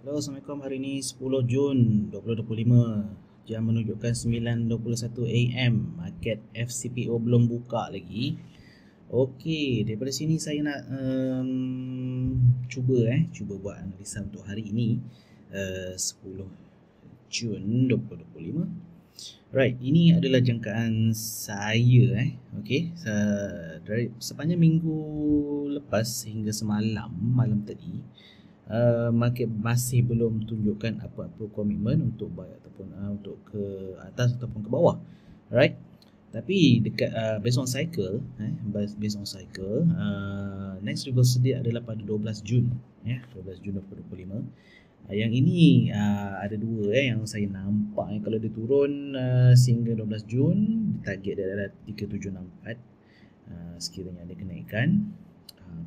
Halo, Assalamualaikum. Hari ini 10 Jun 2025. Jam menunjukkan 9.21 AM. Market FCPO belum buka lagi. Okey, daripada sini saya nak cuba buat analisa untuk hari ini, 10 Jun 2025. Right, ini adalah jangkaan saya okey, dari sepanjang minggu lepas hingga malam tadi. Market masih belum tunjukkan apa-apa komitmen untuk buy ataupun untuk ke atas ataupun ke bawah, right? Tapi dekat based on cycle, next reversal date adalah pada 12 Jun 12 Jun 2025. Yang ini ada dua yang saya nampak kalau dia turun sehingga 12 Jun, target dia adalah 3764. Sekiranya ada kenaikan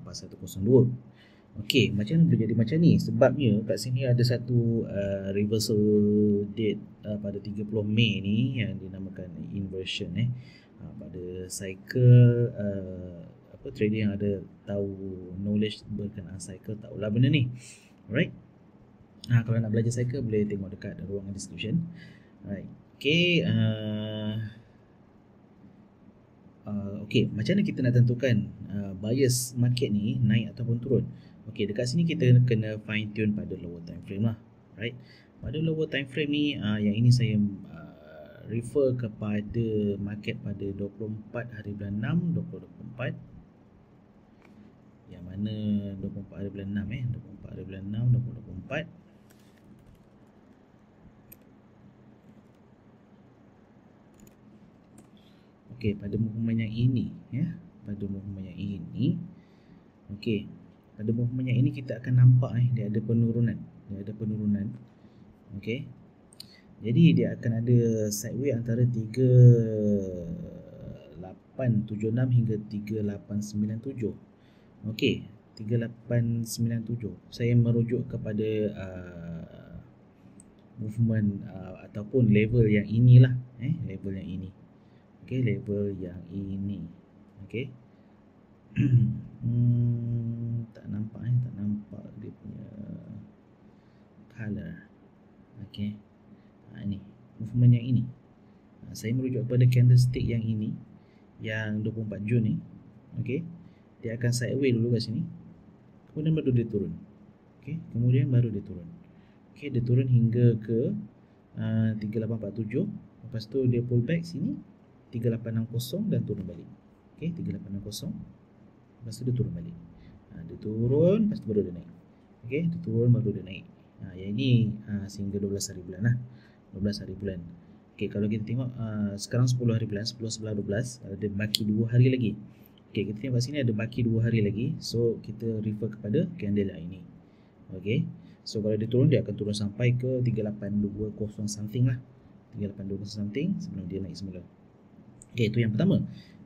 4102. Okey, macam mana boleh jadi macam ni? Sebabnya kat sini ada satu reversal date pada 30 Mei ni yang dinamakan inversion pada cycle trader yang ada tahu knowledge berkenaan cycle tahulah benda ni. Alright. Kalau nak belajar cycle boleh tengok dekat ruangan description. Alright. Okey, okey, macam mana kita nak tentukan bias market ni naik ataupun turun? Okey, dekat sini kita kena fine tune pada lower time frame lah, right? Pada lower time frame ni yang ini saya refer kepada market pada 24 hari bulan 6 2024. Yang mana 24 hari bulan 6 24 hari bulan 6 2024. Okey, pada movement yang ini pada movement yang ini, okey, pada movement yang ini kita akan nampak dia ada penurunan. Okey. Jadi dia akan ada sideways antara 3876 hingga 3897. Okey, 3897. Saya merujuk kepada movement ataupun level yang inilah, level yang ini. Okey, level yang ini. Okey. Tak nampak dia punya color. Okey. Ini movement yang ini. Saya merujuk kepada candlestick yang ini, yang 24 Jun ni. Okey. Dia akan sideways dulu kat sini. Kemudian baru dia turun. Okey, kemudian baru dia turun. Okey, dia turun hingga ke 3847. Lepas tu dia pull back sini 3860 dan turun balik. Okey, 3860. Lepas tu dia turun balik. Dia turun, lepas tu baru dia naik. Okey, dia turun baru dia naik. Yang ini sehingga 12 hari bulan lah. 12 hari bulan. Okey, kalau kita tengok sekarang 10 hari bulan, 10, 11, 12, ada baki 2 hari lagi. Okey, kita tengok kat sini ada baki 2 hari lagi. So, kita refer kepada candle yang ini. Okey. So, kalau dia turun, dia akan turun sampai ke 3820 something lah. 3820 something sebelum dia naik semula. Okey, itu yang pertama.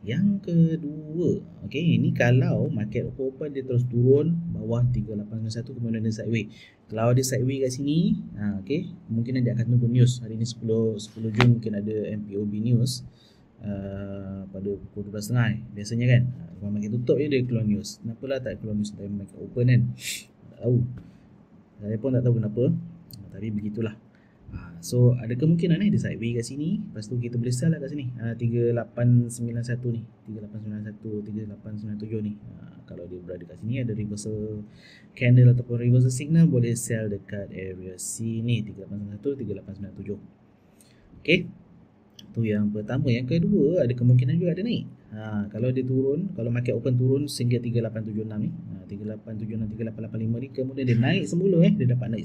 Yang kedua, okey, ini kalau market open dia terus turun bawah 3891 kemudian dia sideways. Kalau dia sideways kat sini, okey, mungkin dia akan tunggu news. Hari ni 10 Jun mungkin ada MPOB news pada pukul 12.30 biasanya kan. Kalau market tutup je dia keluar news. Kenapalah tak keluar news time market open kan? Tak tahu. Saya pun tak tahu kenapa. Tapi begitulah. So ada kemungkinan dia sideways kat sini. Lepas tu kita boleh sell lah kat sini 3891 ni, 3891, 3897 ni. Kalau dia berada kat sini ada reversal candle ataupun reversal signal, boleh sell dekat area sini 3891, 3897. Okey. Tu yang pertama. Yang kedua, ada kemungkinan juga ada naik. Kalau dia turun, kalau market open turun sehingga 3876 ni, 3876, 3885 ni, kemudian dia naik semula dia dapat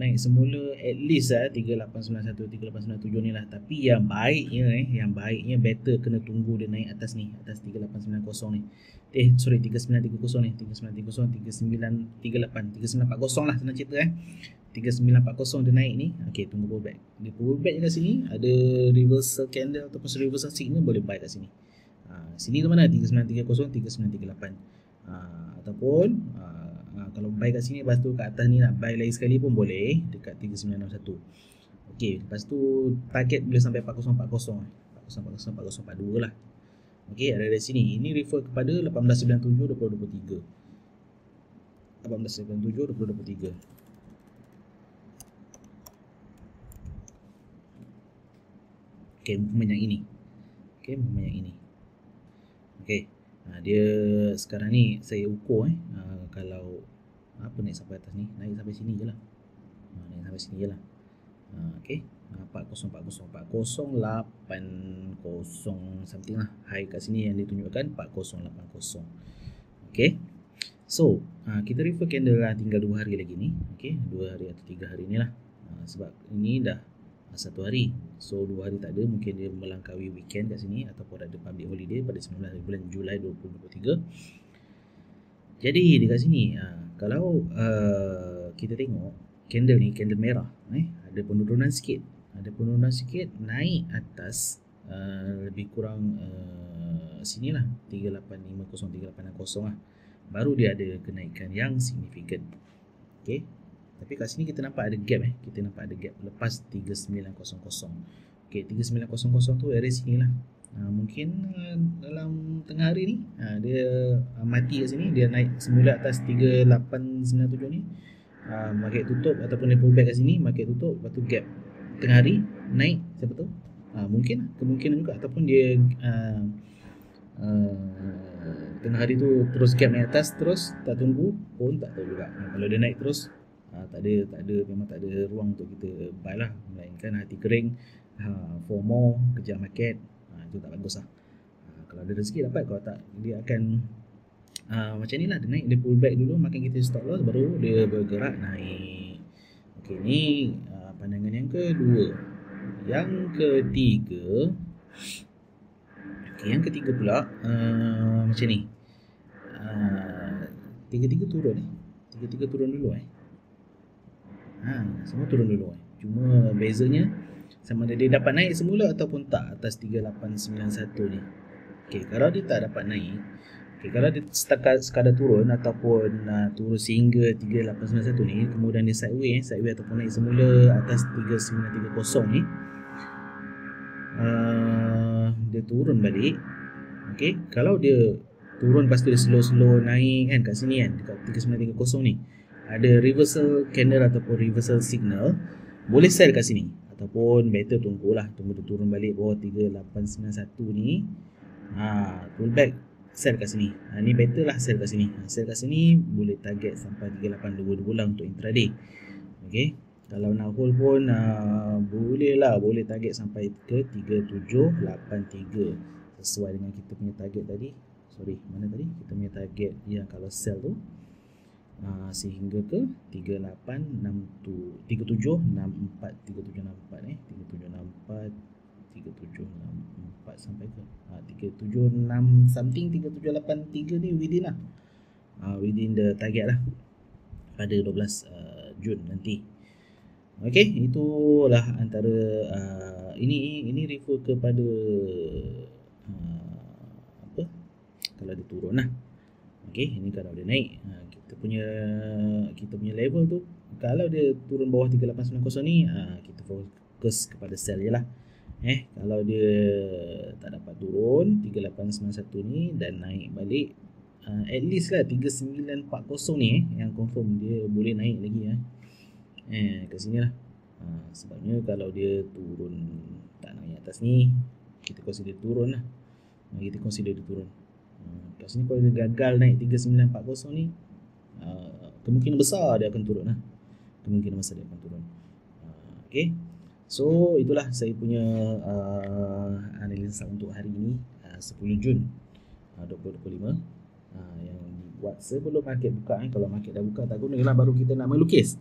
naik semula at least 3891, 3897 ni lah. Tapi yang baiknya better kena tunggu dia naik atas ni, atas 3890 ni. 3930 ni, 3930, 3938, 3940 lah senang cerita 3940 dia naik ni. Okey, tunggu pullback. Dia pullback kat sini, ada reversal candle ataupun reversal signal, boleh buy kat sini. Sini tu mana? 3930, 3938. Ataupun kalau buy kat sini, lepas tu kat atas ni nak buy lagi sekali pun boleh dekat 3961. Okey, lepas tu target boleh sampai 4040. 4040, 4042 lah. Okey, ada dari sini. Ini refer kepada 1897 2023. 1897 2023. Okay, movement yang ini. Okay, movement yang ini. Okay, dia sekarang ni saya ukur kalau apa naik sampai atas ni, naik sampai sini je lah. Naik sampai sini je lah. Okay, 40 something lah. High kat sini yang ditunjukkan 4080. Okay, so kita refer candle lah, tinggal 2 hari lagi ni. Okay, 2 hari atau 3 hari ni lah. Sebab ini dah 1 hari, so 2 hari tak ada, mungkin dia melangkaui weekend kat sini ataupun ada public holiday pada 19 bulan Julai 2023. Jadi dekat sini kalau kita tengok candle ni, candle merah, ada penurunan sikit, naik atas lebih kurang sini lah 3850, 3860 lah, baru dia ada kenaikan yang signifikan. Okay, tapi kat sini kita nampak ada gap, kita nampak ada gap lepas 3900. Okay, 3900 tu area sini lah. Mungkin dalam tengah hari ni dia mati kat sini, dia naik semula atas 3897 ni, market tutup ataupun dia pullback kat sini, market tutup, lepas tu gap tengah hari naik, siapa tahu mungkin kemungkinan juga, ataupun dia tengah hari tu terus gap naik atas, terus tak tunggu pun tak tahu juga. Kalau dia naik terus tak ada memang tak ada ruang untuk kita buy lah, melainkan hati kering, FOMO, kejar market, itu tak bagus lah. Kalau ada rezeki dapat, kalau tak dia akan macam ni lah, dia naik, dia pull back dulu, makan kita stop loss, baru dia bergerak naik. Okay, ni pandangan yang kedua. Yang ketiga, yang ketiga pula macam ni, tiga-tiga turun dulu semua turun dulu cuma bezanya sama ada dia dapat naik semula ataupun tak atas 3891 ni. Okay, kalau dia tak dapat naik, kalau dia sekadar turun ataupun turun sehingga 3891 ni, kemudian dia sideways ataupun naik semula atas 3930 ni, dia turun balik. Okay, kalau dia turun lepas tu dia slow naik kan kat sini kan, dekat 3930 ni ada reversal candle ataupun reversal signal, boleh sell kat sini, ataupun better tunggu dia turun balik bawah 3891 ni, pullback, sell kat sini. Ni better lah sell kat sini. Sell kat sini boleh target sampai 3822 lah untuk intraday. Okay, kalau nak hold pun boleh target sampai ke 3783 sesuai dengan kita punya target tadi. Mana tadi kita punya target yang kalau sell tu sehingga ke 3764 sampai ke 376 something, 3783 ni within lah, within the target lah pada 12 Jun nanti. Okay, itulah antara ini refer kepada apa, kalau dia turun lah. Okay, ini kalau dia naik, kita punya level tu, kalau dia turun bawah 3890 ni, kita fokus kepada sell je lah. Kalau dia tak dapat turun 3891 ni dan naik balik, at least lah 3940 ni yang confirm dia boleh naik lagi ke sini lah. Sebabnya kalau dia turun tak naik atas ni, kita consider turun lah. Kat sini kalau dia gagal naik 3940 ni, kemungkinan besar dia akan turun lah. Okay, so itulah saya punya analisa untuk hari ini, 10 Jun 2025, yang dibuat sebelum market buka. Kalau market dah buka tak guna lah, baru kita nak melukis.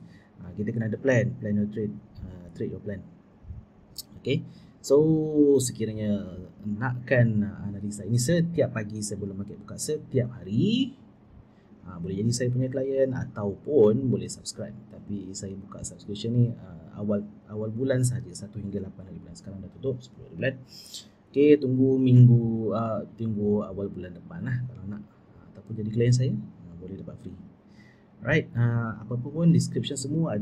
Kita kena ada plan your trade, trade your plan. Okay, so sekiranya nakkan analisa ini setiap pagi sebelum market buka setiap hari, boleh jadi saya punya klien ataupun boleh subscribe. Tapi saya buka subscription ni awal bulan saja, 1 hingga 8 hari bulan. Sekarang dah tutup 10 hari bulan. Okay, tunggu awal bulan depan lah kalau nak, ataupun jadi klien saya, boleh dapat free. Alright, apa-apa pun description semua ada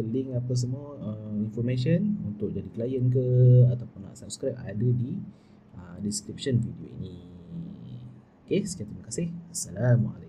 link apa semua, information untuk jadi klien ke ataupun nak subscribe ada di description video ini. Okay, sekian, terima kasih. Assalamualaikum.